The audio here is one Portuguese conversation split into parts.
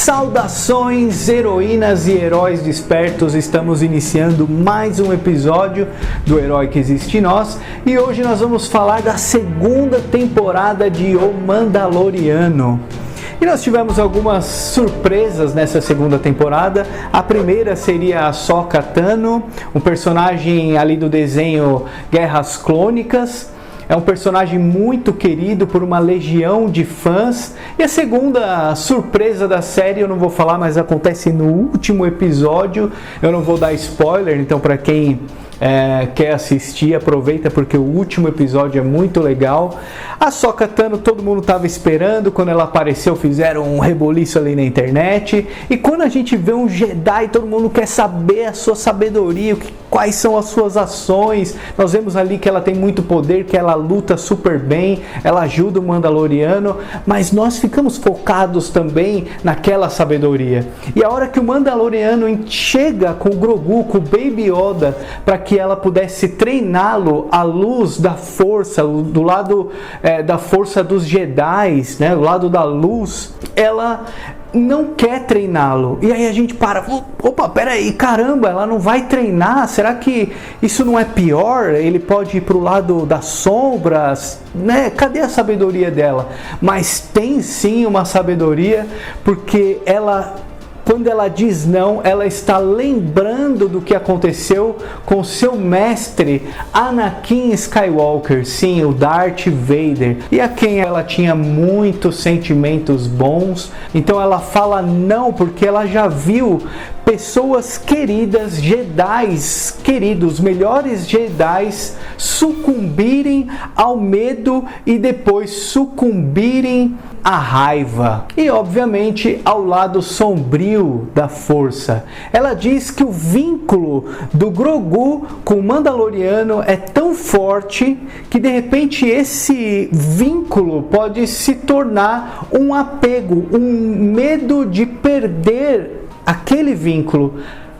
Saudações, heroínas e heróis despertos! Estamos iniciando mais um episódio do Herói que Existe em Nós e hoje nós vamos falar da segunda temporada de O Mandaloriano. E nós tivemos algumas surpresas nessa segunda temporada. A primeira seria a Ahsoka Tano, um personagem ali do desenho Guerras Clônicas. É um personagem muito querido por uma legião de fãs. E a segunda surpresa da série, eu não vou falar, mas acontece no último episódio. Eu não vou dar spoiler, então para quem quer assistir, aproveita porque o último episódio é muito legal. A Ahsoka Tano todo mundo estava esperando, quando ela apareceu fizeram um reboliço ali na internet. E quando a gente vê um Jedi, todo mundo quer saber a sua sabedoria, quais são as suas ações. Nós vemos ali que ela tem muito poder, que ela luta super bem, ela ajuda o Mandaloriano, mas nós ficamos focados também naquela sabedoria. E a hora que o Mandaloriano chega com o Grogu, com o Baby Yoda, para que ela pudesse treiná-lo à luz da força, do lado da força dos Jedi, né, do lado da luz, ela não quer treiná-lo. E aí a gente para, opa, peraí, caramba, ela não vai treinar? Será que isso não é pior? Ele pode ir para o lado das sombras, né? Cadê a sabedoria dela? Mas tem sim uma sabedoria, porque ela, quando ela diz não, ela está lembrando do que aconteceu com seu mestre Anakin Skywalker, sim, o Darth Vader, e a quem ela tinha muitos sentimentos bons. Então ela fala não porque ela já viu pessoas queridas, Jedis queridos, melhores Jedis, sucumbirem ao medo e depois sucumbirem à raiva e obviamente ao lado sombrio da força. Ela diz que o vínculo do Grogu com o Mandaloriano é tão forte que de repente esse vínculo pode se tornar um apego, um medo de perder aquele vínculo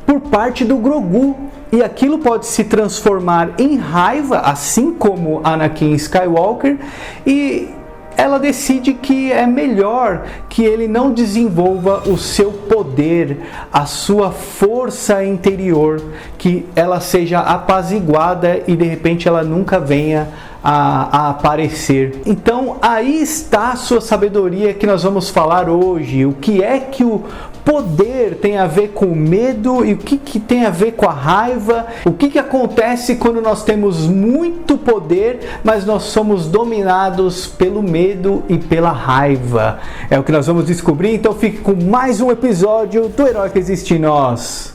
por parte do Grogu, e aquilo pode se transformar em raiva, assim como Anakin Skywalker, e ela decide que é melhor que ele não desenvolva o seu poder, a sua força interior, que ela seja apaziguada e de repente ela nunca venha a aparecer. Então aí está a sua sabedoria que nós vamos falar hoje. O que é que o poder tem a ver com o medo e o que tem a ver com a raiva? O que acontece quando nós temos muito poder, mas nós somos dominados pelo medo e pela raiva? É o que nós vamos descobrir, então fique com mais um episódio do Herói que Existe em Nós.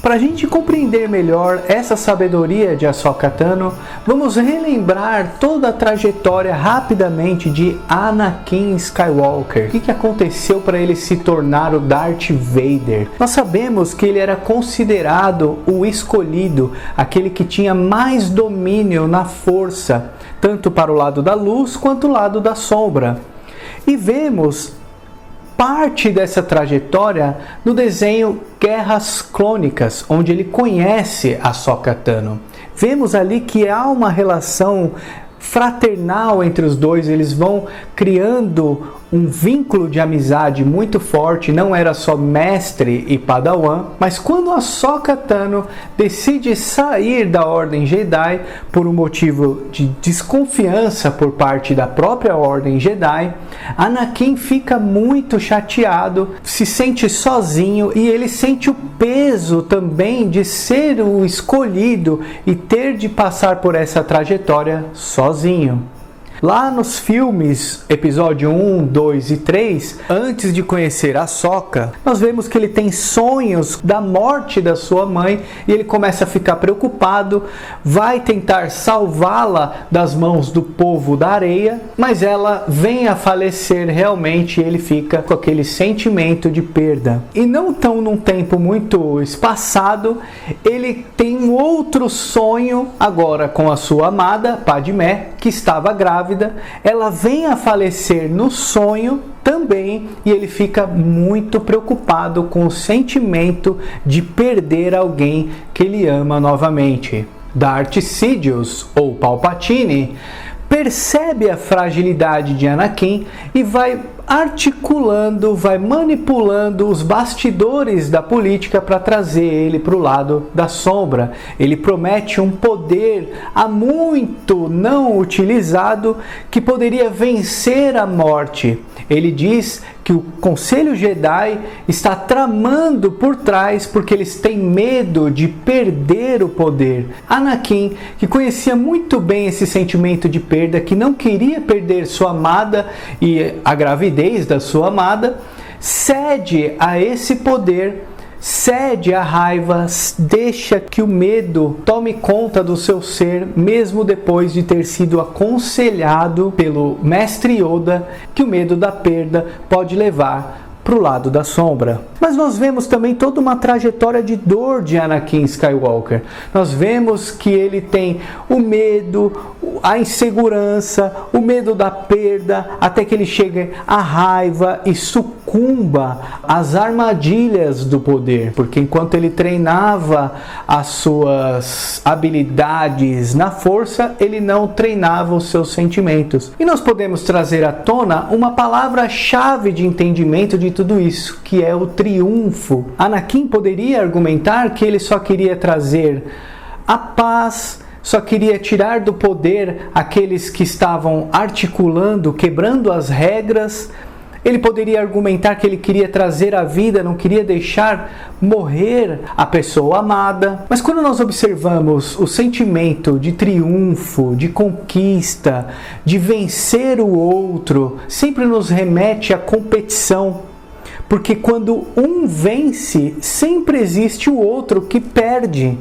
Para a gente compreender melhor essa sabedoria de Ahsoka Tano, vamos relembrar toda a trajetória rapidamente de Anakin Skywalker. O que aconteceu para ele se tornar o Darth Vader? Nós sabemos que ele era considerado o escolhido, aquele que tinha mais domínio na força, tanto para o lado da luz quanto o lado da sombra. E vemos parte dessa trajetória no desenho Guerras Clônicas, onde ele conhece a Ahsoka Tano. Vemos ali que há uma relação fraternal entre os dois, eles vão criando um vínculo de amizade muito forte, não era só mestre e padawan, mas quando a Ahsoka Tano decide sair da Ordem Jedi por um motivo de desconfiança por parte da própria Ordem Jedi, Anakin fica muito chateado, se sente sozinho e ele sente o peso também de ser o escolhido e ter de passar por essa trajetória sozinho. Lá nos filmes, episódio 1, 2 e 3, antes de conhecer a Ahsoka, nós vemos que ele tem sonhos da morte da sua mãe e ele começa a ficar preocupado, vai tentar salvá-la das mãos do povo da areia, mas ela vem a falecer realmente e ele fica com aquele sentimento de perda. E não tão num tempo muito espaçado, ele tem um outro sonho agora com a sua amada, Padmé, que estava grávida. Ela vem a falecer no sonho também, e ele fica muito preocupado com o sentimento de perder alguém que ele ama novamente. Darth Sidious, ou Palpatine, percebe a fragilidade de Anakin e vai articulando, vai manipulando os bastidores da política para trazer ele para o lado da sombra. Ele promete um poder há muito não utilizado que poderia vencer a morte. Ele diz que o Conselho Jedi está tramando por trás porque eles têm medo de perder o poder. Anakin, que conhecia muito bem esse sentimento de perda, que não queria perder sua amada e a gravidez da sua amada, cede a esse poder, cede à raiva, deixa que o medo tome conta do seu ser, mesmo depois de ter sido aconselhado pelo Mestre Yoda que o medo da perda pode levar para o lado da sombra. Mas nós vemos também toda uma trajetória de dor de Anakin Skywalker. Nós vemos que ele tem o medo, a insegurança, o medo da perda, até que ele chega à raiva e sucumba às armadilhas do poder. Porque enquanto ele treinava as suas habilidades na força, ele não treinava os seus sentimentos. E nós podemos trazer à tona uma palavra-chave de entendimento de tudo isso, que é o triunfo. Anakin poderia argumentar que ele só queria trazer a paz, só queria tirar do poder aqueles que estavam articulando, quebrando as regras. Ele poderia argumentar que ele queria trazer a vida, não queria deixar morrer a pessoa amada. Mas quando nós observamos o sentimento de triunfo, de conquista, de vencer o outro, sempre nos remete à competição. Porque quando um vence, sempre existe o outro que perde.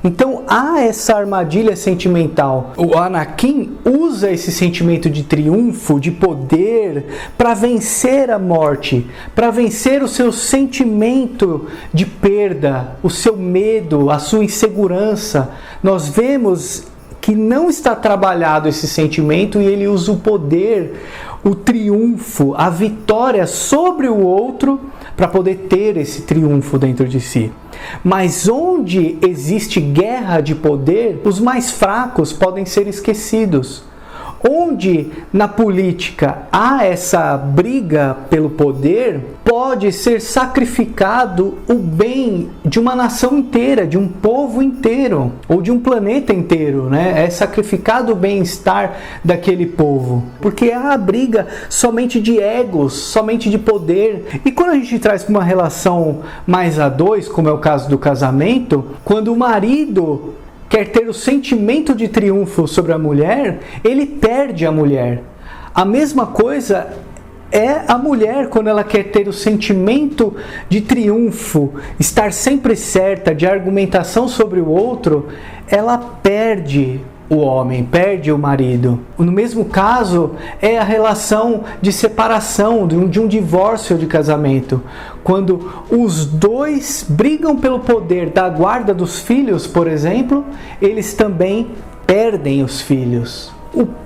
Então há essa armadilha sentimental. O Anakin usa esse sentimento de triunfo, de poder, para vencer a morte, para vencer o seu sentimento de perda, o seu medo, a sua insegurança. Nós vemos que não está trabalhado esse sentimento e ele usa o poder, o triunfo, a vitória sobre o outro para poder ter esse triunfo dentro de si. Mas onde existe guerra de poder, os mais fracos podem ser esquecidos. Onde na política há essa briga pelo poder, pode ser sacrificado o bem de uma nação inteira, de um povo inteiro, ou de um planeta inteiro, né? É sacrificado o bem-estar daquele povo, porque há a briga somente de egos, somente de poder. E quando a gente traz para uma relação mais a dois, como é o caso do casamento, quando o marido quer ter o sentimento de triunfo sobre a mulher, ele perde a mulher. A mesma coisa é a mulher quando ela quer ter o sentimento de triunfo, estar sempre certa, de argumentação sobre o outro, ela perde o homem, perde o marido. No mesmo caso, é a relação de separação, de um divórcio de casamento. Quando os dois brigam pelo poder da guarda dos filhos, por exemplo, eles também perdem os filhos.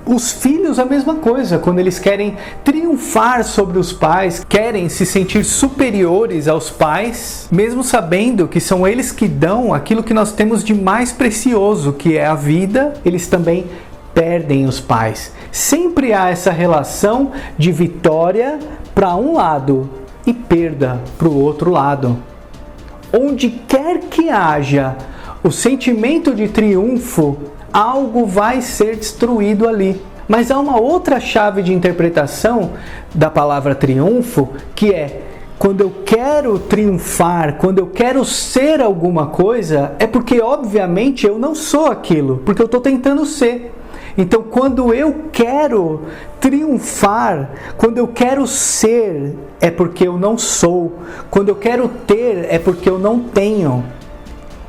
Os filhos, a mesma coisa, quando eles querem triunfar sobre os pais, querem se sentir superiores aos pais, mesmo sabendo que são eles que dão aquilo que nós temos de mais precioso, que é a vida, eles também perdem os pais. Sempre há essa relação de vitória para um lado e perda para o outro lado. Onde quer que haja o sentimento de triunfo, algo vai ser destruído ali. Mas há uma outra chave de interpretação da palavra triunfo, que é: quando eu quero triunfar, quando eu quero ser alguma coisa, é porque obviamente eu não sou aquilo, porque eu estou tentando ser. Então quando eu quero triunfar, quando eu quero ser, é porque eu não sou. Quando eu quero ter, é porque eu não tenho.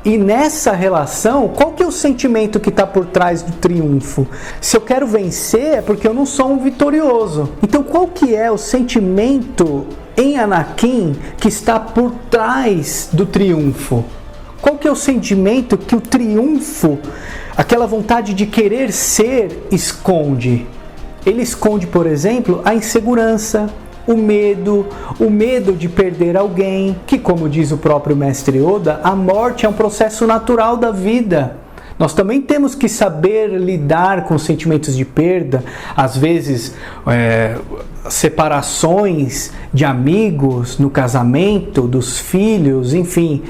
E nessa relação, qual que é o sentimento que está por trás do triunfo? Se eu quero vencer, é porque eu não sou um vitorioso. Então qual que é o sentimento em Anakin que está por trás do triunfo? Qual que é o sentimento que o triunfo, aquela vontade de querer ser, esconde? Ele esconde, por exemplo, a insegurança, o medo de perder alguém, que, como diz o próprio Mestre Oda, a morte é um processo natural da vida. Nós também temos que saber lidar com sentimentos de perda, às vezes separações de amigos no casamento, dos filhos, enfim.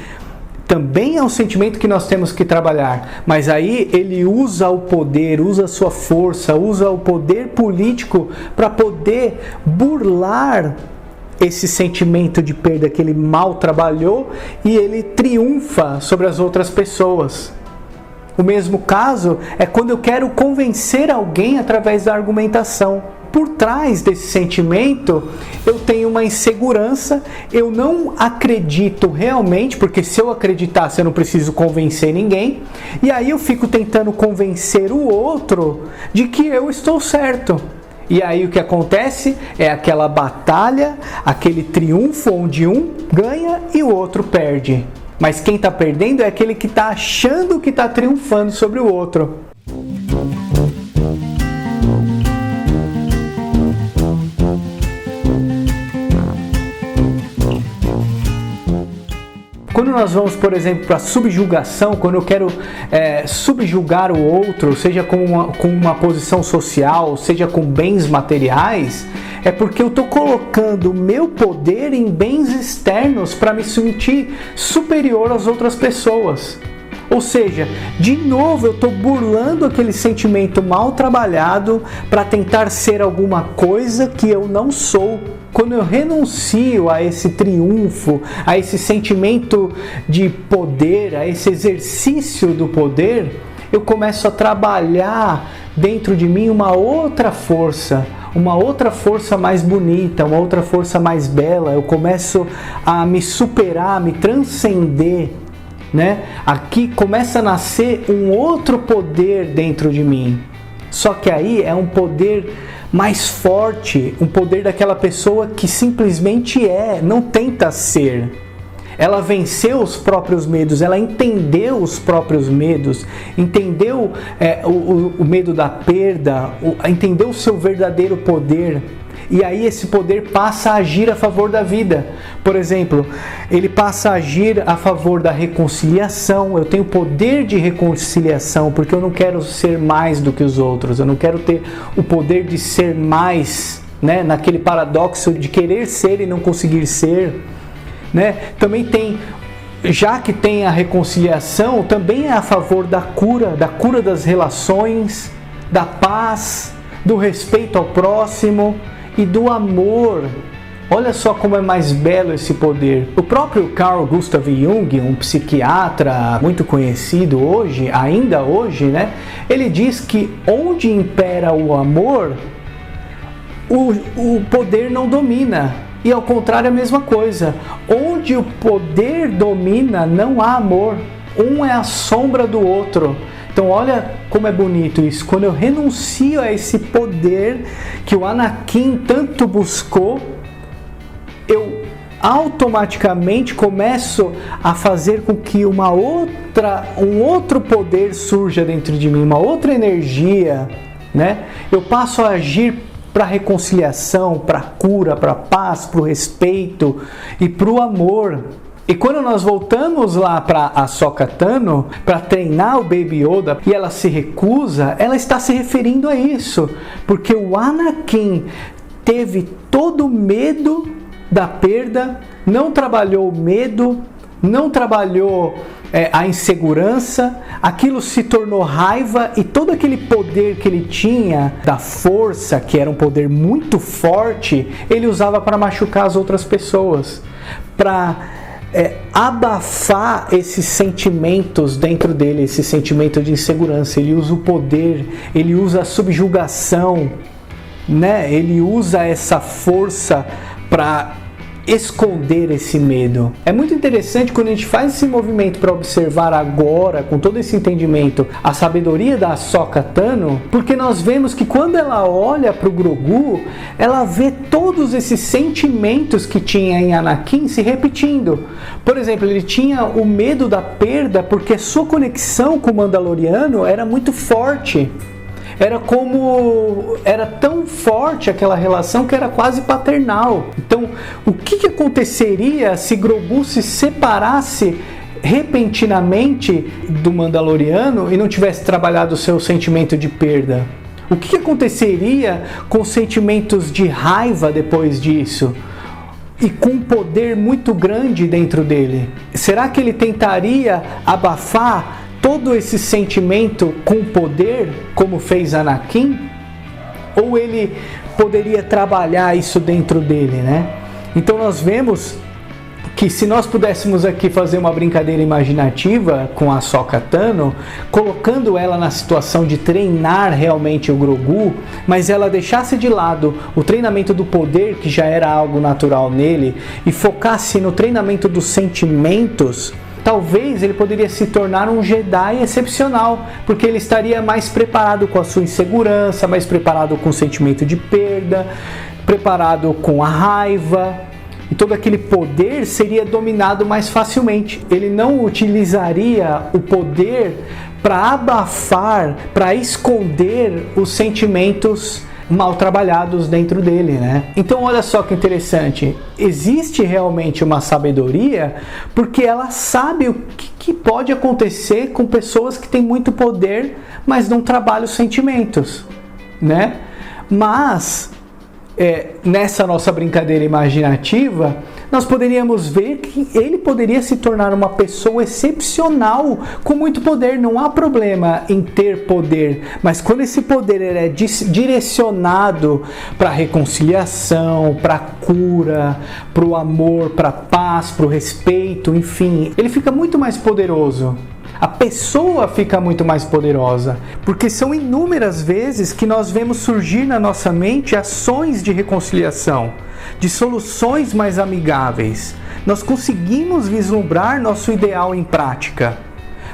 Também é um sentimento que nós temos que trabalhar, mas aí ele usa o poder, usa a sua força, usa o poder político para poder burlar esse sentimento de perda que ele mal trabalhou e ele triunfa sobre as outras pessoas. O mesmo caso é quando eu quero convencer alguém através da argumentação. Por trás desse sentimento, eu tenho uma insegurança, eu não acredito realmente, porque se eu acreditasse eu não preciso convencer ninguém, e aí eu fico tentando convencer o outro de que eu estou certo. E aí o que acontece é aquela batalha, aquele triunfo onde um ganha e o outro perde. Mas quem está perdendo é aquele que está achando que está triunfando sobre o outro. Quando nós vamos, por exemplo, para a subjugação, quando eu quero subjugar o outro, seja com uma posição social, seja com bens materiais, é porque eu estou colocando o meu poder em bens externos para me sentir superior às outras pessoas. Ou seja, de novo eu estou burlando aquele sentimento mal trabalhado para tentar ser alguma coisa que eu não sou. Quando eu renuncio a esse triunfo, a esse sentimento de poder, a esse exercício do poder, eu começo a trabalhar dentro de mim uma outra força mais bonita, uma outra força mais bela. Eu começo a me superar, a me transcender, né? Aqui começa a nascer um outro poder dentro de mim. Só que aí é um poder mais forte, um poder daquela pessoa que simplesmente não tenta ser. Ela venceu os próprios medos, ela entendeu os próprios medos, entendeu o medo da perda, entendeu o seu verdadeiro poder. E aí esse poder passa a agir a favor da vida. Por exemplo, ele passa a agir a favor da reconciliação. Eu tenho poder de reconciliação porque eu não quero ser mais do que os outros. Eu não quero ter o poder de ser mais, né? Naquele paradoxo de querer ser e não conseguir ser, né? Também tem, já que tem a reconciliação, também é a favor da cura das relações, da paz, do respeito ao próximo e do amor. Olha só como é mais belo esse poder. O próprio Carl Gustav Jung, um psiquiatra muito conhecido hoje, ainda hoje, né? Ele diz que onde impera o amor, o poder não domina. E ao contrário a mesma coisa. Onde o poder domina, não há amor. Um é a sombra do outro. Então olha como é bonito isso. Quando eu renuncio a esse poder que o Anakin tanto buscou, eu automaticamente começo a fazer com que um outro poder surja dentro de mim, uma outra energia, né? Eu passo a agir para a reconciliação, para a cura, para a paz, para o respeito e para o amor. E quando nós voltamos lá para Ahsoka Tano, para treinar o Baby Yoda, e ela se recusa, ela está se referindo a isso. Porque o Anakin teve todo o medo da perda, não trabalhou o medo, não trabalhou a insegurança, aquilo se tornou raiva e todo aquele poder que ele tinha, da força, que era um poder muito forte, ele usava para machucar as outras pessoas, para abafar esses sentimentos dentro dele, esse sentimento de insegurança. Ele usa o poder, ele usa a subjugação, né? Ele usa essa força para esconder esse medo. É muito interessante quando a gente faz esse movimento para observar agora, com todo esse entendimento, a sabedoria da Ahsoka Tano, porque nós vemos que quando ela olha para o Grogu, ela vê todos esses sentimentos que tinha em Anakin se repetindo. Por exemplo, ele tinha o medo da perda porque sua conexão com o Mandaloriano era muito forte. Era tão forte aquela relação que era quase paternal. Então, o que aconteceria se Grogu se separasse repentinamente do Mandaloriano e não tivesse trabalhado o seu sentimento de perda? O que aconteceria com sentimentos de raiva depois disso? E com um poder muito grande dentro dele? Será que ele tentaria abafar todo esse sentimento com poder, como fez Anakin? Ou ele poderia trabalhar isso dentro dele, né? Então nós vemos que se nós pudéssemos aqui fazer uma brincadeira imaginativa com a Ahsoka Tano, colocando ela na situação de treinar realmente o Grogu, mas ela deixasse de lado o treinamento do poder, que já era algo natural nele, e focasse no treinamento dos sentimentos, talvez ele poderia se tornar um Jedi excepcional, porque ele estaria mais preparado com a sua insegurança, mais preparado com o sentimento de perda, preparado com a raiva, e todo aquele poder seria dominado mais facilmente. Ele não utilizaria o poder para abafar, para esconder os sentimentos mal trabalhados dentro dele, né? Então olha só que interessante, existe realmente uma sabedoria, porque ela sabe o que pode acontecer com pessoas que têm muito poder, mas não trabalham os sentimentos, né? Mas nessa nossa brincadeira imaginativa, nós poderíamos ver que ele poderia se tornar uma pessoa excepcional com muito poder. Não há problema em ter poder, mas quando esse poder é direcionado para a reconciliação, para a cura, para o amor, para a paz, para o respeito, enfim, ele fica muito mais poderoso. A pessoa fica muito mais poderosa, porque são inúmeras vezes que nós vemos surgir na nossa mente ações de reconciliação, de soluções mais amigáveis. Nós conseguimos vislumbrar nosso ideal em prática,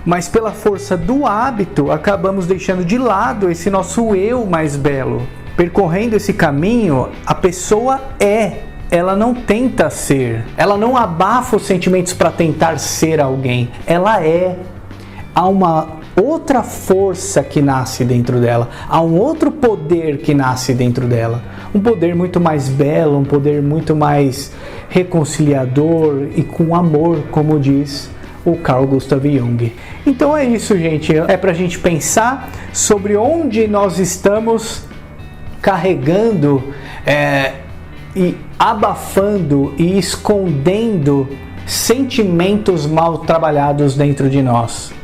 mas pela força do hábito acabamos deixando de lado esse nosso eu mais belo. Percorrendo esse caminho, a pessoa ela não tenta ser, ela não abafa os sentimentos para tentar ser alguém, ela é. Há uma outra força que nasce dentro dela, há um outro poder que nasce dentro dela, um poder muito mais belo, um poder muito mais reconciliador e com amor, como diz o Carl Gustav Jung. Então é isso, gente, é pra gente pensar sobre onde nós estamos carregando e abafando e escondendo sentimentos mal trabalhados dentro de nós.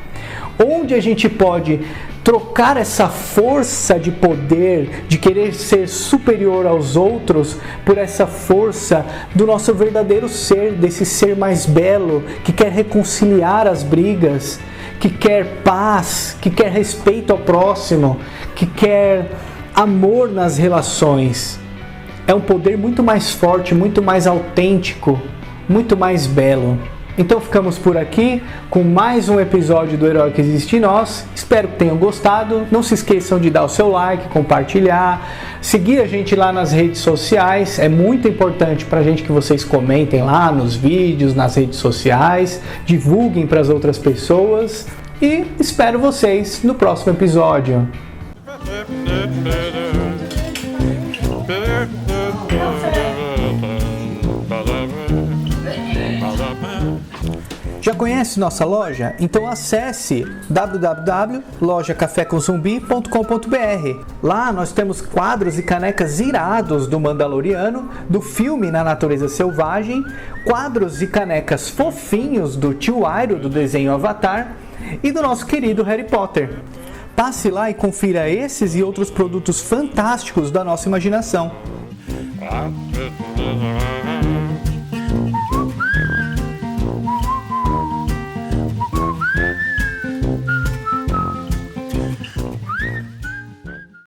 Onde a gente pode trocar essa força de poder, de querer ser superior aos outros, por essa força do nosso verdadeiro ser, desse ser mais belo, que quer reconciliar as brigas, que quer paz, que quer respeito ao próximo, que quer amor nas relações. É um poder muito mais forte, muito mais autêntico, muito mais belo. Então ficamos por aqui com mais um episódio do Herói que Existe em Nós. Espero que tenham gostado. Não se esqueçam de dar o seu like, compartilhar, seguir a gente lá nas redes sociais. É muito importante para a gente que vocês comentem lá nos vídeos, nas redes sociais, divulguem para as outras pessoas e espero vocês no próximo episódio. Já conhece nossa loja? Então acesse www.lojacafecomzumbi.com.br. Lá nós temos quadros e canecas irados do Mandaloriano, do filme Na Natureza Selvagem, quadros e canecas fofinhos do Tio Airo, do desenho Avatar, e do nosso querido Harry Potter. Passe lá e confira esses e outros produtos fantásticos da nossa imaginação.